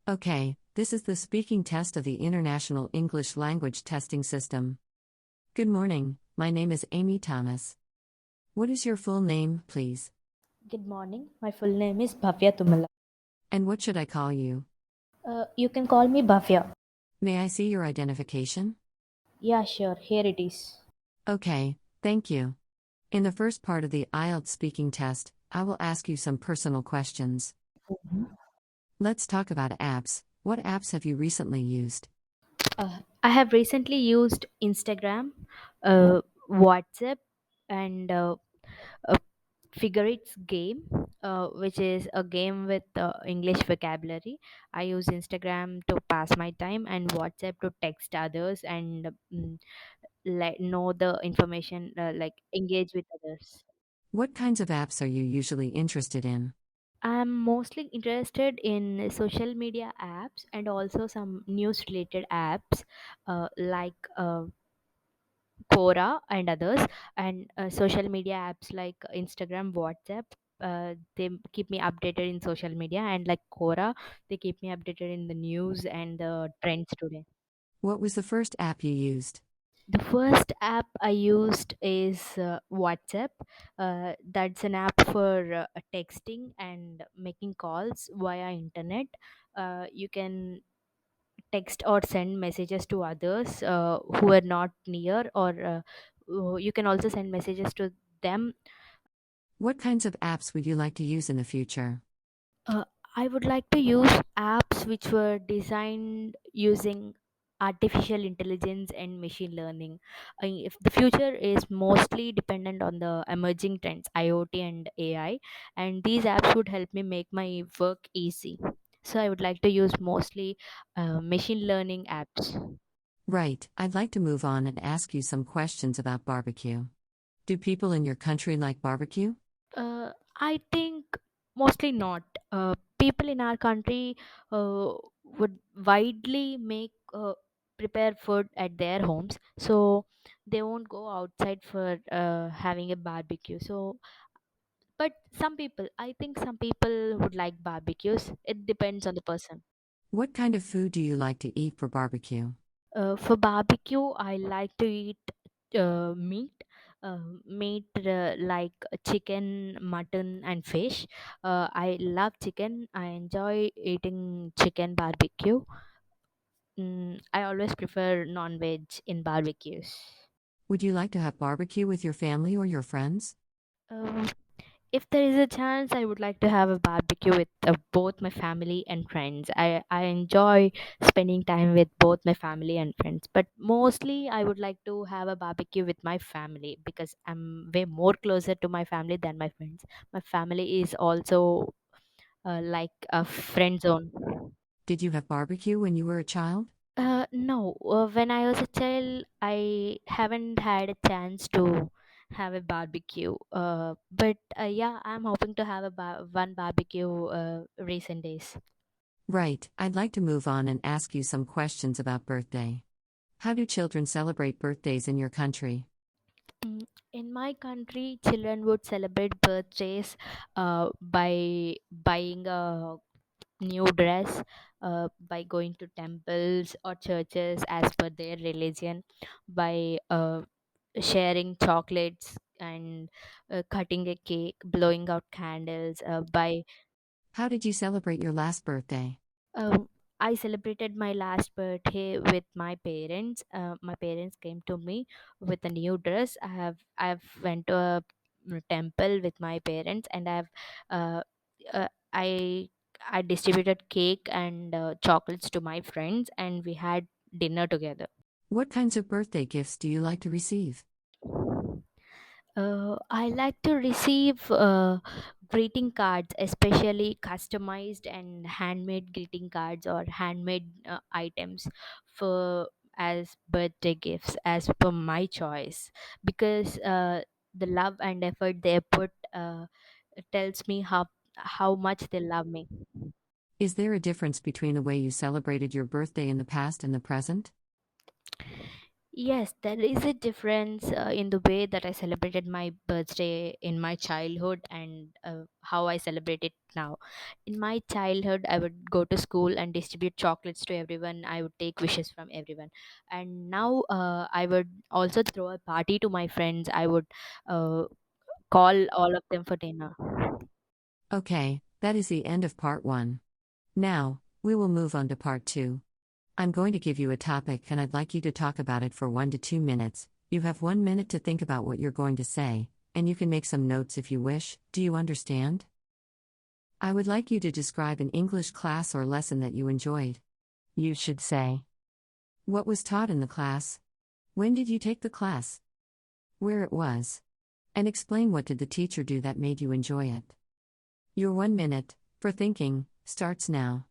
Okay, this is the speaking test of the International English Language Testing System. Good morning, my name is Amy Thomas. What is your full name, please? Good morning. My full name is Bhavya Tumala. And what should I call you? You can call me Bhavya. May I see your identification? Yeah, sure. Here it is. Okay, thank you. In the first part of the IELTS speaking test, I will ask you some personal questions. Mhm. Let's talk about apps. What apps have you recently used? I have recently used Instagram, WhatsApp, and a Figure It's game, which is a game with English vocabulary. I use Instagram to pass my time and WhatsApp to text others and let know the information, like engage with others. What kinds of apps are you usually interested in? I'm mostly interested in social media apps and also some news related apps like Quora and others, and social media apps like Instagram, WhatsApp. They keep me updated in social media, and like Quora, they keep me updated in the news and the trends today. What was the first app you used? The first app I used is WhatsApp. That's an app for texting and making calls via internet. You can text or send messages to others who are not near, or you can also send messages to them. What kinds of apps would you like to use in the future? uh, I would like to use apps which were designed using artificial intelligence and machine learning. If the future is mostly dependent on the emerging trends IoT and AI, and these apps would help me make my work easy, so I would like to use mostly machine learning apps. Right, I'd like to move on and ask you some questions about barbecue. Do people in your country like barbecue? I think mostly not. People in our country would widely make prepare food at their homes, so they won't go outside for having a barbecue. So, but some people, I think some people would like barbecues. It depends on the person. What kind of food do you like to eat for barbecue? For barbecue, I like to eat meat. Meat like chicken, mutton, and fish. I love chicken. I enjoy eating chicken barbecue. I always prefer non-veg in barbecues. Would you like to have barbecue with your family or your friends? Um, if there is a chance, I would like to have a barbecue with both my family and friends. I enjoy spending time with both my family and friends, but mostly I would like to have a barbecue with my family because I'm way more closer to my family than my friends. My family is also like a friend zone. Did you have barbecue when you were a child? No, when I was a child, I haven't had a chance to have a barbecue. But yeah, I'm hoping to have a one barbecue recent days. Right, I'd like to move on and ask you some questions about birthday. How do children celebrate birthdays in your country? In my country, children would celebrate birthdays by buying a new dress, by going to temples or churches as per their religion, by sharing chocolates and cutting a cake, blowing out candles. By How did you celebrate your last birthday? um, I celebrated my last birthday with my parents. My parents came to me with a new dress. I've went to a temple with my parents, and uh, I I distributed cake and chocolates to my friends, and we had dinner together. What kinds of birthday gifts do you like to receive? I like to receive greeting cards, especially customized and handmade greeting cards or handmade items for as birthday gifts as per my choice, because the love and effort they put tells me how much they love me. Is there a difference between the way you celebrated your birthday in the past and the present? Yes, there is a difference in the way that I celebrated my birthday in my childhood and how I celebrate it now. In my childhood, I would go to school and distribute chocolates to everyone. I would take wishes from everyone. And now I would also throw a party to my friends. I would uh, call all of them for dinner. Okay, that is the end of part 1. Now, we will move on to part 2. I'm going to give you a topic and I'd like you to talk about it for 1 to 2 minutes. You have 1 minute to think about what you're going to say, and you can make some notes if you wish. Do you understand? I would like you to describe an English class or lesson that you enjoyed. You should say, what was taught in the class? When did you take the class? Where it was? And explain what did the teacher do that made you enjoy it. Your 1 minute for thinking starts now.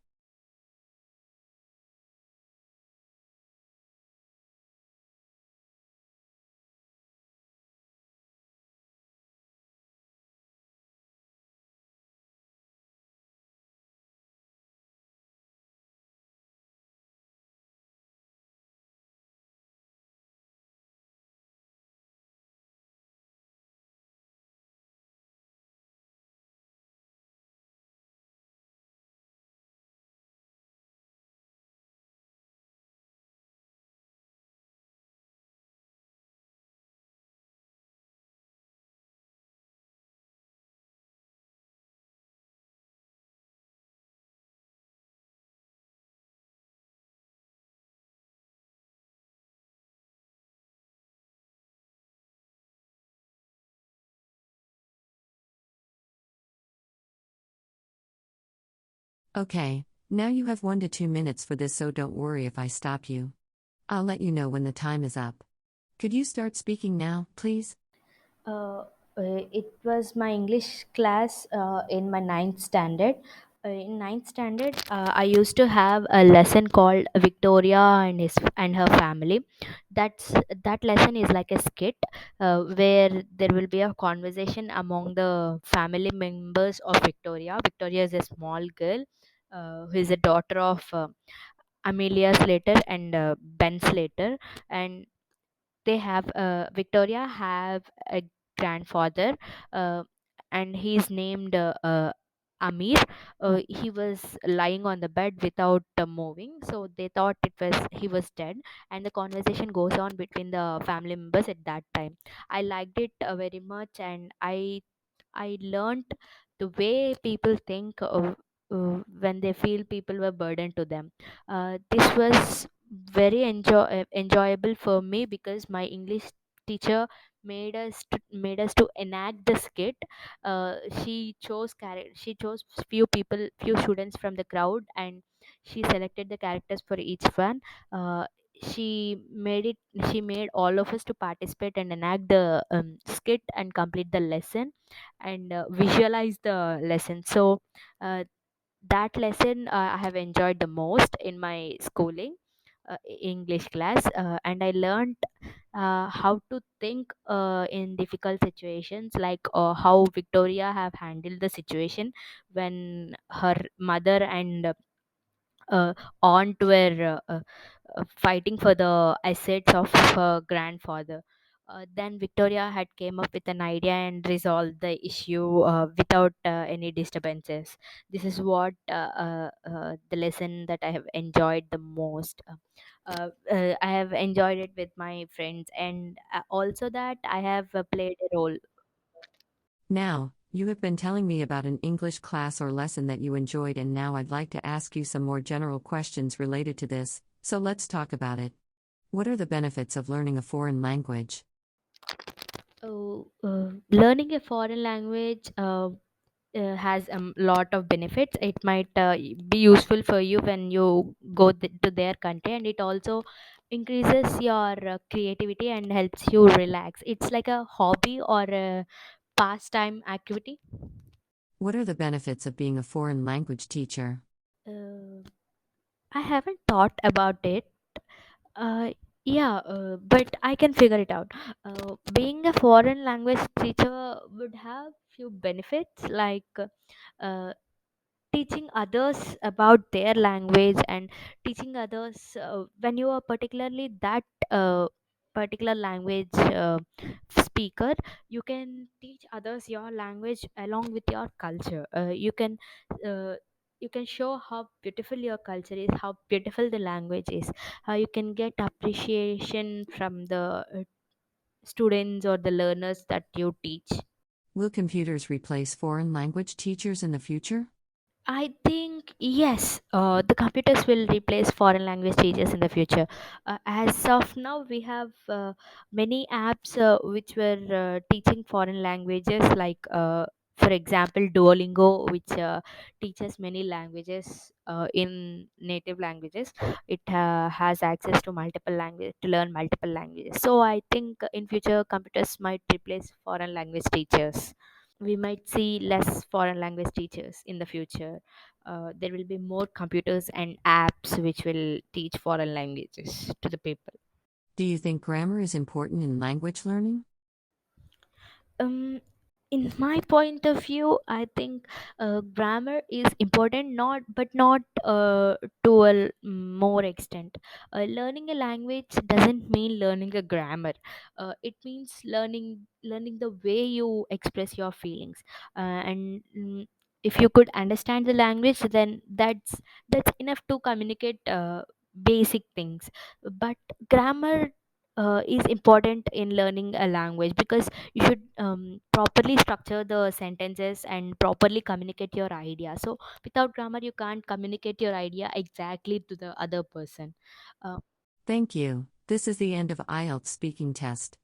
Okay, now you have 1 to 2 minutes for this, so don't worry if I stop you. I'll let you know when the time is up. Could you start speaking now, please? Uh, it was my English class in my ninth standard. In ninth standard, I used to have a lesson called Victoria and her family. That lesson is like a skit where there will be a conversation among the family members of Victoria. Victoria is a small girl who is a daughter of Amelia Slater and Ben Slater, and they have Victoria have a grandfather, uh, and he's named Amir. He was lying on the bed without moving, so they thought it was he was dead. And the conversation goes on between the family members at that time. I liked it very much, and I learned the way people think when they feel people were burdened to them. This was very enjoyable for me because my English teacher made us to enact the skit. She chose few students from the crowd, and she selected the characters for each one. Uh, she made it. She made all of us to participate and enact the skit and complete the lesson and visualize the lesson. So uh, that lesson I have enjoyed the most in my schooling English class, and I learned how to think in difficult situations, like how Victoria have handled the situation when her mother and uh, aunt were fighting for the assets of her grandfather. Then Victoria had came up with an idea and resolved the issue without any disturbances. This is what the lesson that I have enjoyed the most. I have enjoyed it with my friends, and also that I have played a role. Now, you have been telling me about an English class or lesson that you enjoyed, and now I'd like to ask you some more general questions related to this, so let's talk about it. What are the benefits of learning a foreign language? Oh, learning a foreign language has a lot of benefits. It might be useful for you when you go to their country, and it also increases your creativity and helps you relax. It's like a hobby or a pastime activity. What are the benefits of being a foreign language teacher? uh, I haven't thought about it. uh, yeah, but I can figure it out. Being a foreign language teacher would have few benefits, like uh, teaching others about their language and teaching others when you are particularly that particular language speaker, you can teach others your language along with your culture. Uh, you can show how beautiful your culture is, how beautiful the language is, how you can get appreciation from the students or the learners that you teach. Will computers replace foreign language teachers in the future? I think yes, the computers will replace foreign language teachers in the future. As of now, we have many apps which were teaching foreign languages, like, for example, Duolingo, which teaches many languages in native languages. It has access to multiple language to learn multiple languages. So I think in future, computers might replace foreign language teachers. We might see less foreign language teachers in the future. There will be more computers and apps which will teach foreign languages to the people. Do you think grammar is important in language learning? um in my point of view, I think grammar is important, not to a more extent. Learning a language doesn't mean learning a grammar. It means learning the way you express your feelings. And if you could understand the language, then that's enough to communicate basic things. But grammar is important in learning a language, because you should properly structure the sentences and properly communicate your idea. So without grammar, you can't communicate your idea exactly to the other person. uh, Thank you. This is the end of IELTS speaking test.